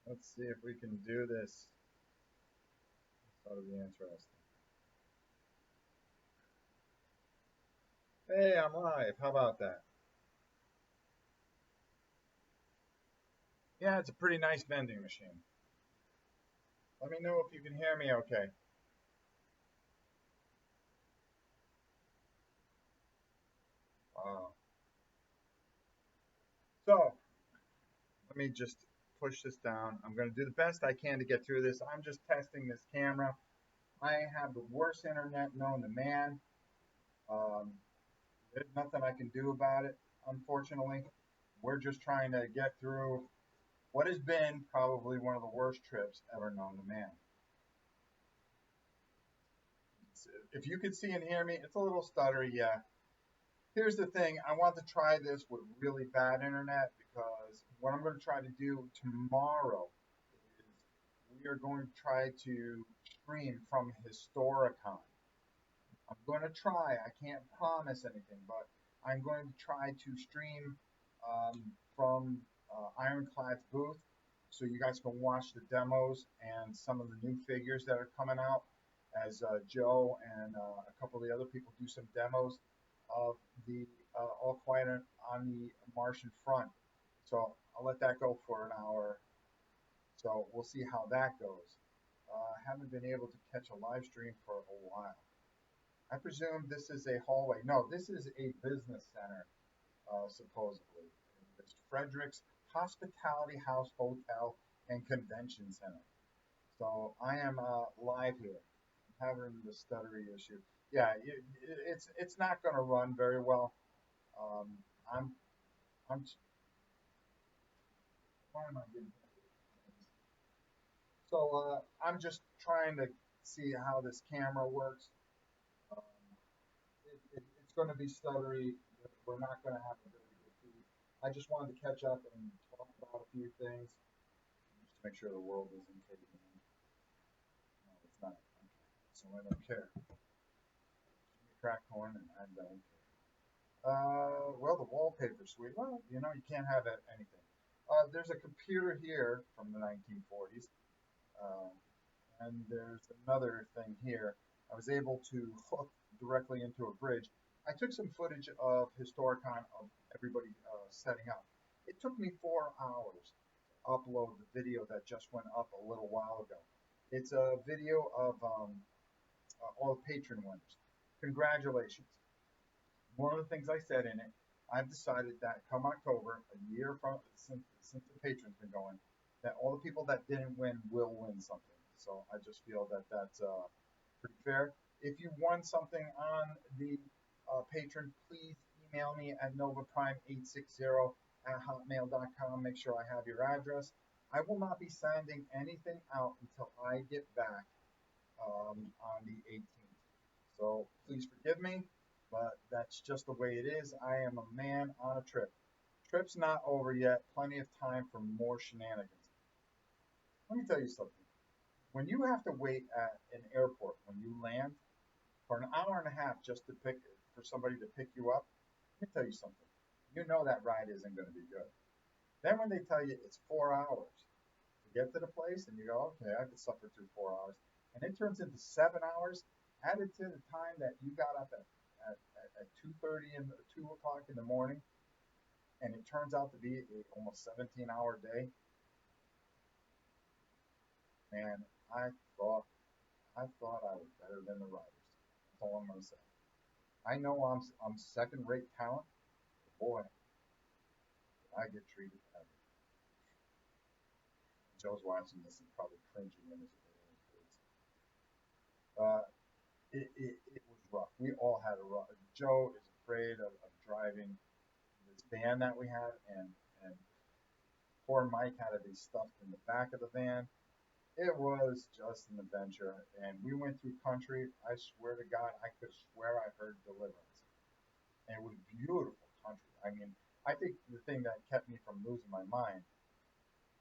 Let's see if we can do this. That'll be interesting. Hey, I'm live. How about that? Yeah, it's a pretty nice vending machine. Let me know if you can hear me okay. Uh, so, let me just push this down. I'm going to do the best I can to get through this. I'm just testing this camera. I have the worst internet known to man. Um, there's nothing I can do about it, unfortunately. We're just trying to get through what has been probably one of the worst trips ever known to man. If you can see and hear me, it's a little stuttery, yeah. Here's the thing, I want to try this with really bad internet because what I'm going to try to do tomorrow is we are going to try to stream from Historicon. I'm going to try, I can't promise anything, but I'm going to try to stream from Ironclad's booth so you guys can watch the demos and some of the new figures that are coming out as Joe and a couple of the other people do some demos of the All Quiet on the Martian Front. So I'll let that go for an hour. So we'll see how that goes. Haven't been able to catch a live stream for a while. I presume this is a hallway. No, this is a business center, supposedly. It's Frederick's Hospitality House Hotel and Convention Center. So I am live here. I'm having the stuttery issue. Yeah, it's not going to run very well. Um, I'm I'm why am I getting so I'm just trying to see how this camera works. Um, it's going to be stuttery. We're not going to have a very good feed. I just wanted to catch up and talk about a few things just to make sure the world isn't taking in. No, it's not. Okay. So I don't care. Crack corn and I don't care. Well, the wallpaper's sweet. Well, you can't have anything. There's a computer here from the 1940s. Uh, and there's another thing here. I was able to hook directly into a bridge. I took some footage of Historicon of everybody setting up. It took me 4 hours to upload the video that just went up a little while ago. It's a video of all the patron winners. Congratulations. One of the things I said in it, I've decided that come October, a year from since the patron's been going, that all the people that didn't win will win something. So I just feel that that's pretty fair. If you won something on the patron, please email me at novaprime860 at hotmail.com. Make sure I have your address. I will not be sending anything out until I get back on the 18th. So please forgive me, but that's just the way it is. I am a man on a trip. Trip's not over yet. Plenty of time for more shenanigans. Let me tell you something. When you have to wait at an airport when you land for an hour and a half just to pick for somebody to pick you up, let me tell you something. You know that ride isn't going to be good. Then when they tell you it's 4 hours to get to the place, and you go, okay, I could suffer through 4 hours, and it turns into 7 hours, added to the time that you got up at 2:30 and 2 o'clock in the morning, and it turns out to be a almost 17-hour day. Man, I thought I thought I was better than the riders. That's all I'm gonna say. I know I'm second-rate talent, but boy, I get treated better. Joe's watching this and probably cringing in his boots. Uh, it was rough. We all had a rough. Joe is afraid of driving this van that we had, and poor Mike had to be stuffed in the back of the van. It was just an adventure, and we went through country. I swear to God, I could swear I heard deliverance, and it was beautiful country. I mean, I think the thing that kept me from losing my mind.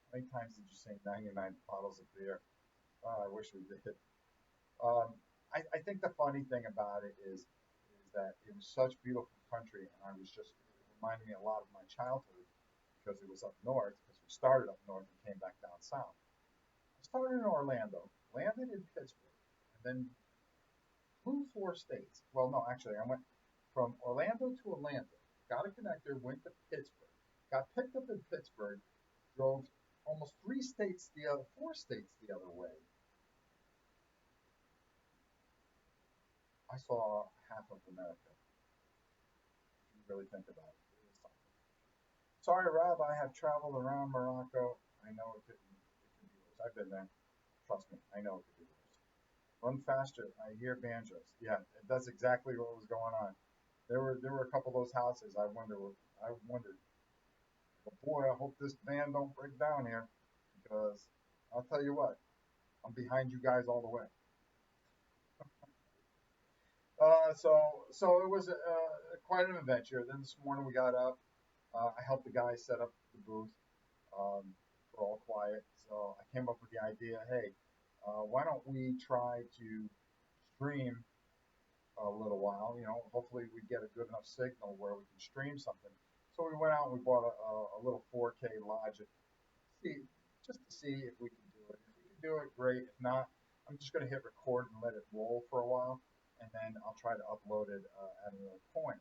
How many times did you say 99 bottles of beer? Oh, I wish we did. Um, I think the funny thing about it is that it was such beautiful country, and I was just it reminded me a lot of my childhood because it was up north because started up north and came back down south. I started in Orlando, landed in Pittsburgh, and then flew 4 states. Well, no, actually, I went from Orlando to Atlanta, got a connector, went to Pittsburgh, got picked up in Pittsburgh, drove almost 3 states the other, 4 states the other way. I saw half of America. If you really think about it, it was something. Sorry, Rob, I have traveled around Morocco. I know it could be worse. I've been there. Trust me, I know it could be worse. Run faster. I hear banjos. Yeah, that's exactly what was going on. There were a couple of those houses. I wondered, well, boy, I hope this van don't break down here because I'll tell you what, I'm behind you guys all the way. So it was quite an adventure. Then this morning we got up. I helped the guy set up the booth for All Quiet. So I came up with the idea, hey, why don't we try to stream a little while? Hopefully we get a good enough signal where we can stream something. So we went out and we bought a little 4K Logic, see, just to see if we can do it. If we can do it, great. If not, I'm just going to hit record and let it roll for a while, and then I'll try to upload it at another point.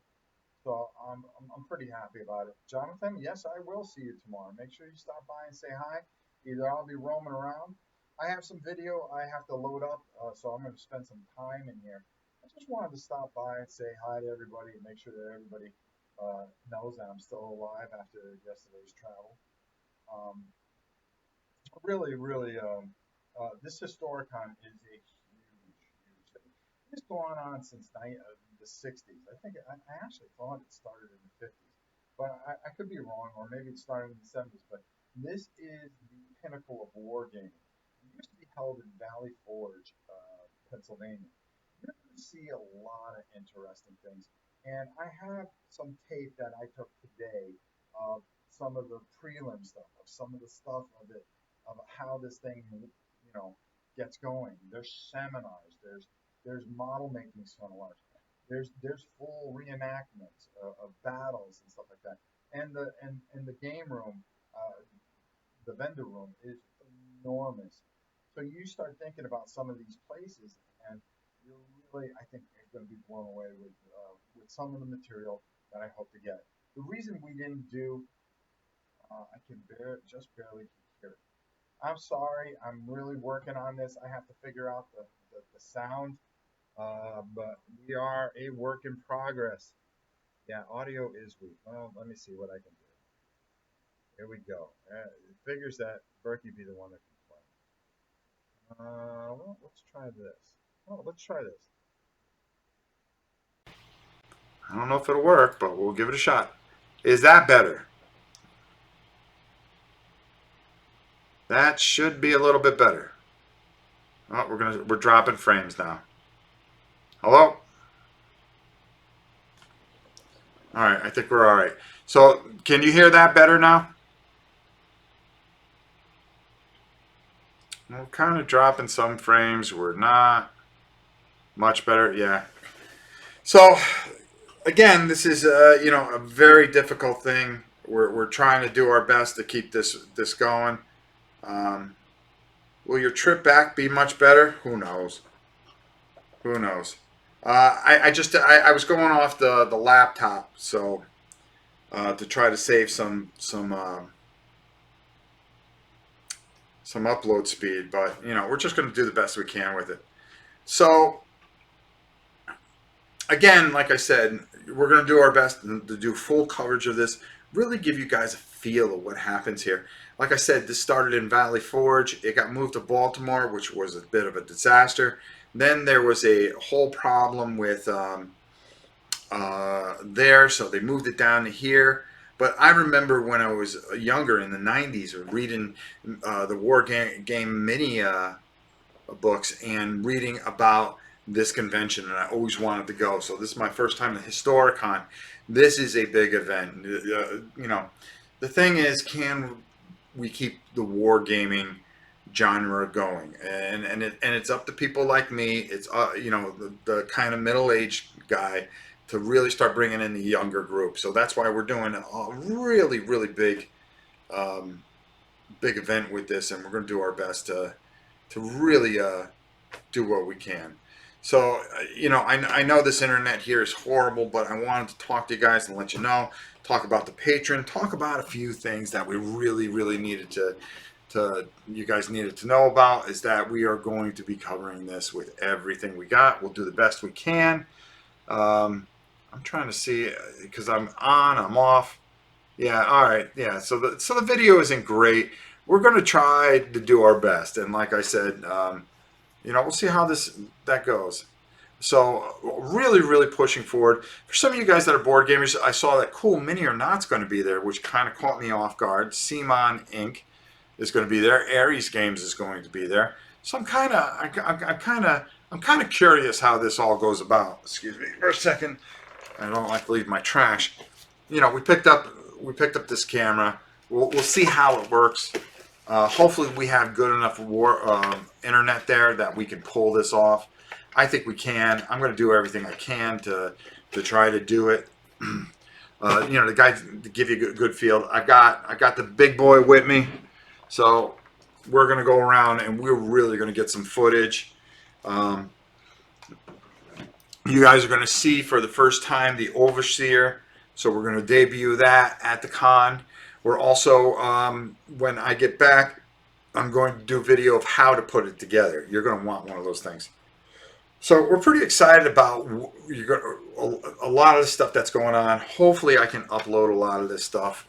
So I'm pretty happy about it. Jonathan, yes, I will see you tomorrow. Make sure you stop by and say hi. Either I'll be roaming around. I have some video I have to load up, so I'm going to spend some time in here. I just wanted to stop by and say hi to everybody and make sure that everybody knows that I'm still alive after yesterday's travel. Um, really, really, this Historicon is a huge, huge thing. It's going on since the 60s. I actually thought it started in the 50s, but I could be wrong, or maybe it started in the 70s. But this is the pinnacle of wargaming. It used to be held in Valley Forge, Pennsylvania. You're going to see a lot of interesting things. And I have some tape that I took today of some of the prelim stuff, of some of the stuff of how this thing, gets going. There's seminars. There's model making seminars. There's full reenactments of battles and stuff like that. And the game room, the vendor room is enormous. So you start thinking about some of these places, and you're really, I think, going to be blown away with some of the material that I hope to get. The reason we didn't do, I can just barely hear it. I'm sorry. I'm really working on this. I have to figure out the sound, but we are a work in progress. Yeah, audio is weak. Well, let me see what I can do. Here we go. It figures that Berkey be the one that can play. Well, let's try this. Oh, let's try this. I don't know if it'll work, but we'll give it a shot. Is that better? That should be a little bit better. Oh, we're dropping frames now. Hello? All right, I think we're all right. So, can you hear that better now? We're kind of dropping some frames. We're not much better. Yeah. So, again, this is a very difficult thing. We're trying to do our best to keep this going. Will your trip back be much better? Who knows? Who knows? I was going off the laptop, so to try to save some upload speed, but we're just going to do the best we can with it. So again, like I said, we're going to do our best to do full coverage of this, really give you guys a feel of what happens here. Like I said, this started in Valley Forge. It got moved to Baltimore, which was a bit of a disaster. Then there was a whole problem with there, so they moved it down to here. But I remember when I was younger in the 90s, reading the War Game Mini books and reading about this convention, and I always wanted to go. So this is my first time at Historicon. This is a big event. The thing is, can we keep the wargaming genre going? And it's up to people like me. It's the kind of middle-aged guy to really start bringing in the younger group. So that's why we're doing a really, really big big event with this, and we're going to do our best to really do what we can. So, I know this internet here is horrible, but I wanted to talk to you guys and let you know, talk about the patron, talk about a few things that we really, really needed to you guys needed to know about, is that we are going to be covering this with everything we got. We'll do the best we can. Um, I'm trying to see because I'm on, I'm off. Yeah, all right. Yeah, so the video isn't great. We're going to try to do our best, and like I said, we'll see how that goes. So really, really pushing forward. For some of you guys that are board gamers, I saw that Cool Mini or Not's going to be there, which kind of caught me off guard. Simon Inc. is going to be there. Aries Games is going to be there. So I'm kind of curious how this all goes about. Excuse me for a second. I don't like to leave my trash. We picked up this camera. We'll see how it works. Hopefully, we have good enough internet there that we can pull this off. I think we can. I'm going to do everything I can to try to do it. The guys to give you a good feel. I got the big boy with me, so we're going to go around and we're really going to get some footage. Um, you guys are going to see for the first time the Overseer. So we're going to debut that at the con. We're also, when I get back, I'm going to do a video of how to put it together. You're going to want one of those things. So we're pretty excited about a lot of the stuff that's going on. Hopefully, I can upload a lot of this stuff.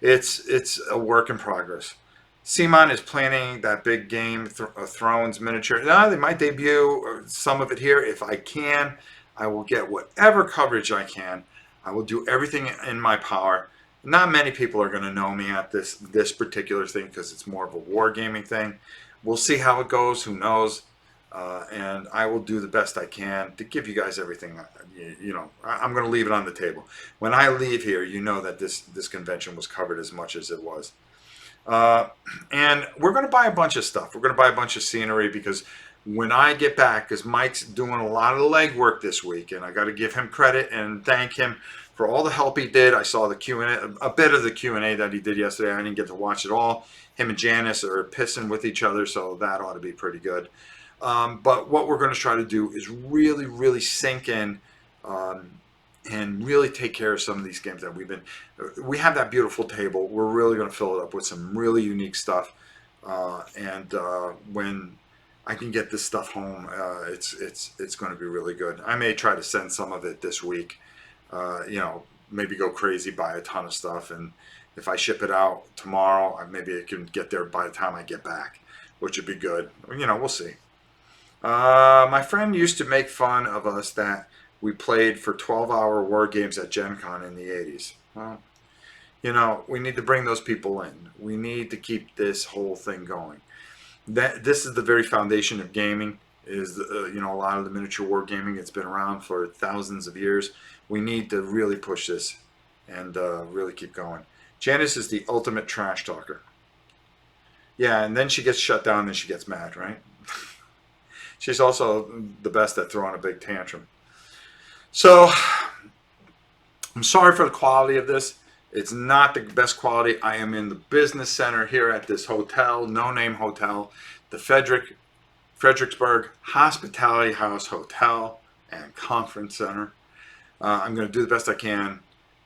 It's a work in progress. Simon is planning that big Game of Thrones miniature. Now, they might debut some of it here. If I can, I will get whatever coverage I can. I will do everything in my power. Not many people are going to know me at this particular thing because it's more of a wargaming thing. We'll see how it goes. Who knows? And I will do the best I can to give you guys everything. I'm going to leave it on the table. When I leave here, you know that this convention was covered as much as it was. Uh, and we're going to buy a bunch of stuff. We're going to buy a bunch of scenery because when I get back, because Mike's doing a lot of the legwork this week, and I got to give him credit and thank him for all the help he did. I saw the Q&A, a bit of the Q&A that he did yesterday. I didn't get to watch it all. Him and Janice are pissing with each other, so that ought to be pretty good. But what we're going to try to do is really, really sink in um, and really take care of some of these games that we have that beautiful table. We're really going to fill it up with some really unique stuff. And when I can get this stuff home, it's going to be really good. I may try to send some of it this week. Maybe go crazy, buy a ton of stuff, and if I ship it out tomorrow, maybe it can get there by the time I get back, which would be good. We'll see. My friend used to make fun of us that we played for 12-hour war games at Gen Con in the 80s. Well, we need to bring those people in. We need to keep this whole thing going. This is the very foundation of gaming. Is a lot of the miniature war gaming. It's been around for thousands of years. We need to really push this and really keep going. Janice is the ultimate trash talker. Yeah, and then she gets shut down and she gets mad, right? She's also the best at throwing a big tantrum. So I'm sorry for the quality of this. It's not the best quality. I am in the business center here at this hotel, no name hotel, the Fredericksburg Hospitality House Hotel and Conference Center. I'm going to do the best I can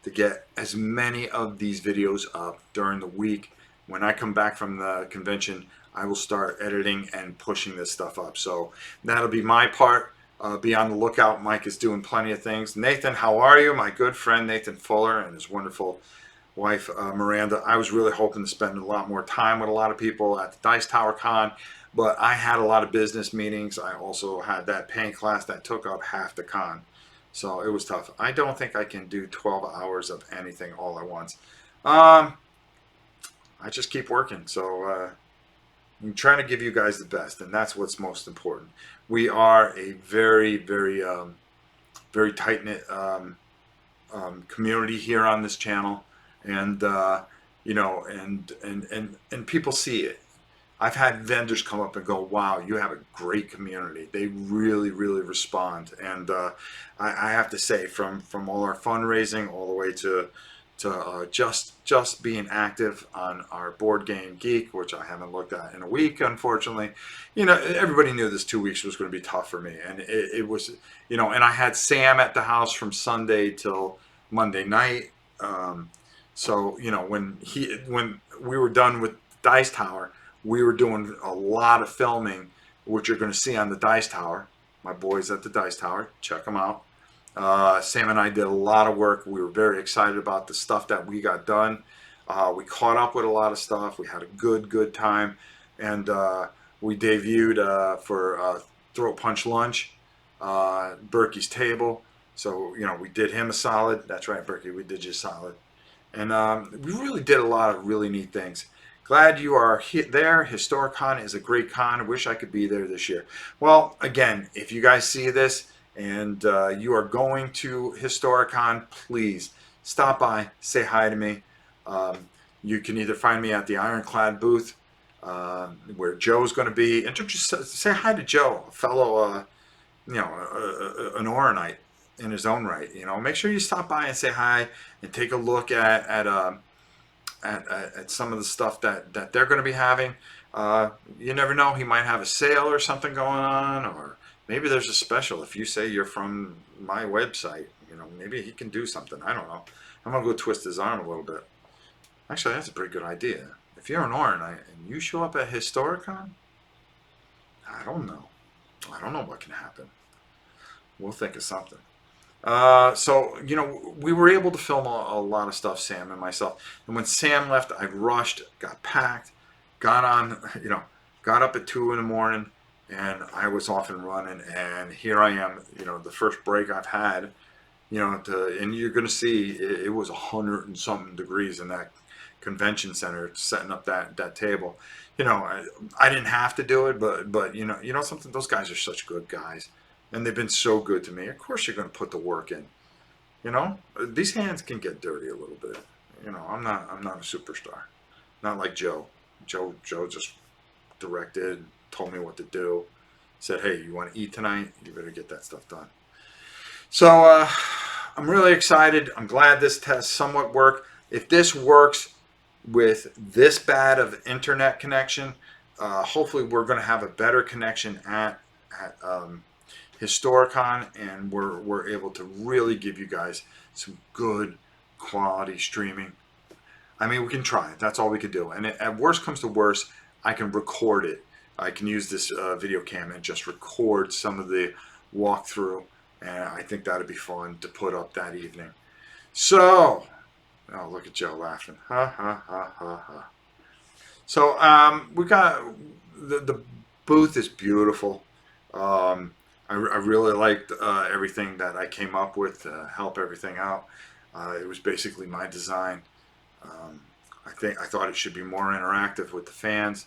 to get as many of these videos up during the week. When I come back from the convention, I will start editing and pushing this stuff up. So that'll be my part. Be on the lookout. Mike is doing plenty of things. Nathan, how are you? My good friend Nathan Fuller and his wonderful wife Miranda. I was really hoping to spend a lot more time with a lot of people at the Dice Tower Con, but I had a lot of business meetings. I also had that paint class that took up half the con. So it was tough. I don't think I can do 12 hours of anything all at once. I just keep working. So I'm trying to give you guys the best, and that's what's most important. We are a very, very, very tight knit community here on this channel, and and people see it. I've had vendors come up and go, "Wow, you have a great community." They really, really respond, and I have to say, from all our fundraising all the way to just being active on our Board Game Geek, which I haven't looked at in a week, unfortunately. You know, everybody knew this 2 weeks was going to be tough for me, and it was, you know, and I had Sam at the house from Sunday till Monday night. So you know, when we were done with Dice Tower, we were doing a lot of filming, which you're going to see on the Dice Tower. My boys at the Dice Tower, check them out. Sam and I did a lot of work. We were very excited about the stuff that we got done. We caught up with a lot of stuff. We had a good time, and we debuted for Throat Punch Lunch, Berkey's Table. So you know, we did him a solid. That's right, Berkey, we did you a solid, and we really did a lot of really neat things. Glad you are there. Historicon is a great con. I wish I could be there this year. Well, again, if you guys see this and you are going to Historicon, please stop by, say hi to me. You can either find me at the Ironclad booth, where Joe's going to be, and just say hi to Joe, a fellow, you know, an Oronite in his own right. You know, make sure you stop by and say hi and take a look at some of the stuff that they're going to be having. You never know, he might have a sale or something going on, or maybe there's a special. If you say you're from my website, you know, maybe he can do something. I don't know. I'm going to go twist his arm a little bit. Actually, that's a pretty good idea. If you're an Oranite and you show up at Historicon, I don't know. I don't know what can happen. We'll think of something. So, you know, we were able to film a lot of stuff, Sam and myself. And when Sam left, I rushed, got packed, got on, you know, got up at 2 in the morning, and I was off and running. And here I am, you know, the first break I've had, you know, and you're going to see it was 100 and something degrees in that convention center setting up that table. You know, I didn't have to do it, but you know something, those guys are such good guys. And they've been so good to me. Of course you're going to put the work in. You know, these hands can get dirty a little bit. You know, I'm not a superstar. Not like Joe. Joe just directed, told me what to do. Said, hey, you want to eat tonight? You better get that stuff done. So I'm really excited. I'm glad this test somewhat worked. If this works with this bad of internet connection, hopefully we're going to have a better connection at Historicon, and we're able to really give you guys some good quality streaming. I mean, we can try it. That's all we could do. And at worst comes to worst, I can record it. I can use this video cam and just record some of the walkthrough, and I think that'd be fun to put up that evening. So, oh, look at Joe laughing. Ha ha ha ha ha. So we got the booth is beautiful. I really liked everything that I came up with to help everything out. It was basically my design. I thought it should be more interactive with the fans,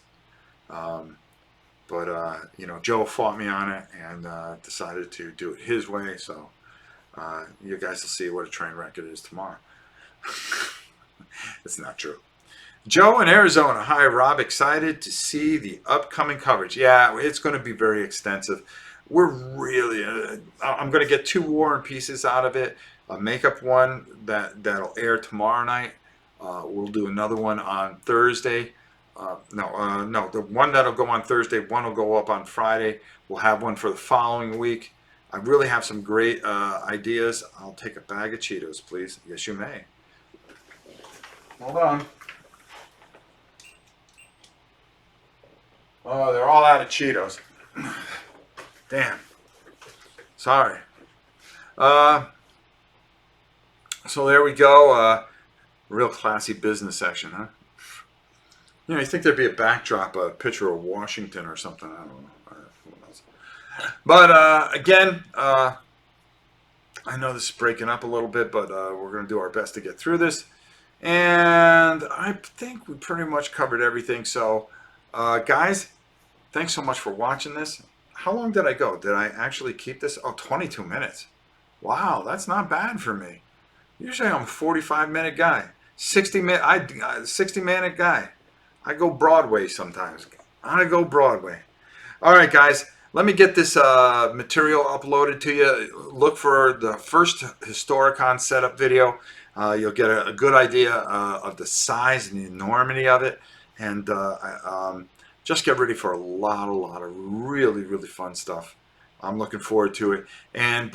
but you know, Joe fought me on it and decided to do it his way. So you guys will see what a train wreck it is tomorrow. It's not true. Joe in Arizona. Hi, Rob. Excited to see the upcoming coverage. Yeah, it's going to be very extensive. We're really, I'm going to get 2 War and Pieces out of it. A makeup one that'll air tomorrow night. We'll do another one on Thursday. No, the one that'll go on Thursday, one will go up on Friday. We'll have one for the following week. I really have some great ideas. I'll take a bag of Cheetos, please. Yes, you may. Hold on. Oh, they're all out of Cheetos. Damn. Sorry. So there we go. Real classy business section, huh? You know, you think there'd be a backdrop, a picture of Washington or something. I don't know. Who knows? But again, I know this is breaking up a little bit, but we're going to do our best to get through this. And I think we pretty much covered everything. So, guys, thanks so much for watching this. How long did I go? Did I actually keep this? Oh, 22 minutes. Wow, that's not bad for me. Usually I'm a 45-minute guy. 60-minute guy. I go Broadway sometimes. I go Broadway. All right, guys. Let me get this material uploaded to you. Look for the first Historicon setup video. You'll get a good idea of the size and the enormity of it, and just get ready for a lot of really, really fun stuff. I'm looking forward to it. And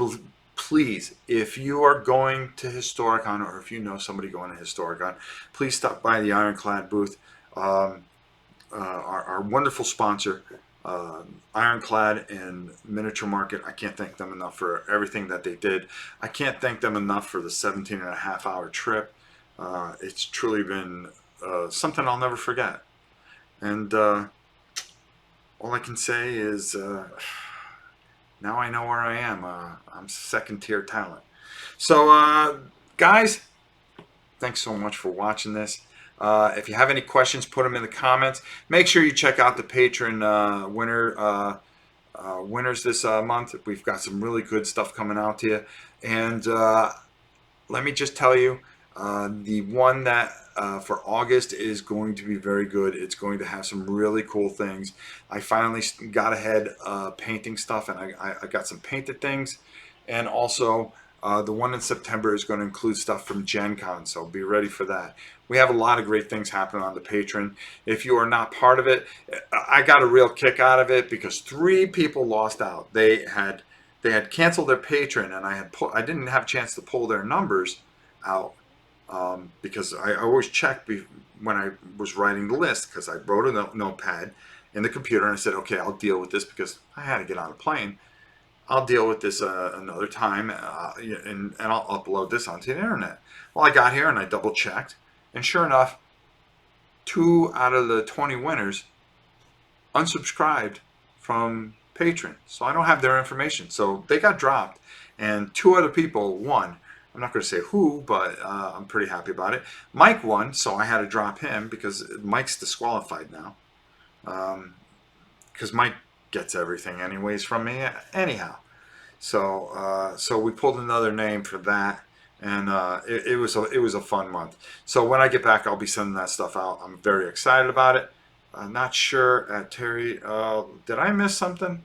please, if you are going to Historicon, or if you know somebody going to Historicon, please stop by the Ironclad booth. Um, our wonderful sponsor, Ironclad and Miniature Market. I can't thank them enough for everything that they did. I can't thank them enough for the 17 and a half hour trip. It's truly been something I'll never forget. And all I can say is now I know where I am. I'm second tier talent. So, guys, thanks so much for watching this. If you have any questions, put them in the comments. Make sure you check out the patron winners this month. We've got some really good stuff coming out to you. And let me just tell you, the one that for August is going to be very good. It's going to have some really cool things. I finally got ahead painting stuff, and I got some painted things. And also, the one in September is going to include stuff from Gen Con, so be ready for that. We have a lot of great things happening on the Patreon. If you are not part of it, I got a real kick out of it because 3 people lost out. They had canceled their Patreon, and I didn't have a chance to pull their numbers out because I always checked when I was writing the list, because I wrote a notepad in the computer and I said, okay, I'll deal with this because I had to get on a plane. I'll deal with this another time, and I'll upload this onto the internet. Well, I got here and I double checked, and sure enough, 2 out of the 20 winners unsubscribed from Patreon, so I don't have their information. So they got dropped, and 2 other people won. I'm not going to say who, but I'm pretty happy about it. Mike won, so I had to drop him because Mike's disqualified now. Because Mike gets everything anyways from me anyhow. So we pulled another name for that, and it was a fun month. So when I get back, I'll be sending that stuff out. I'm very excited about it. I'm not sure, Terry. Did I miss something?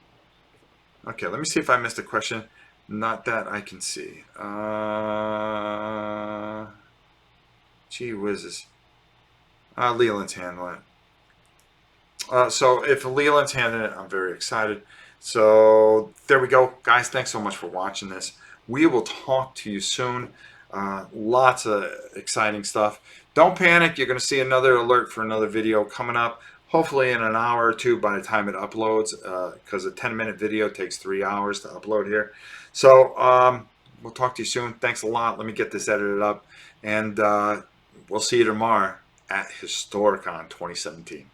Okay, let me see if I missed a question. Not that I can see. Gee whizzes. Leland's handling it. So if Leland's handling it, I'm very excited. So there we go, guys. Thanks so much for watching this. We will talk to you soon. Lots of exciting stuff. Don't panic. You're going to see another alert for another video coming up, hopefully in an hour or 2 by the time it uploads, because a 10-minute video takes 3 hours to upload here. So we'll talk to you soon. Thanks a lot. Let me get this edited up, and we'll see you tomorrow at Historicon 2017.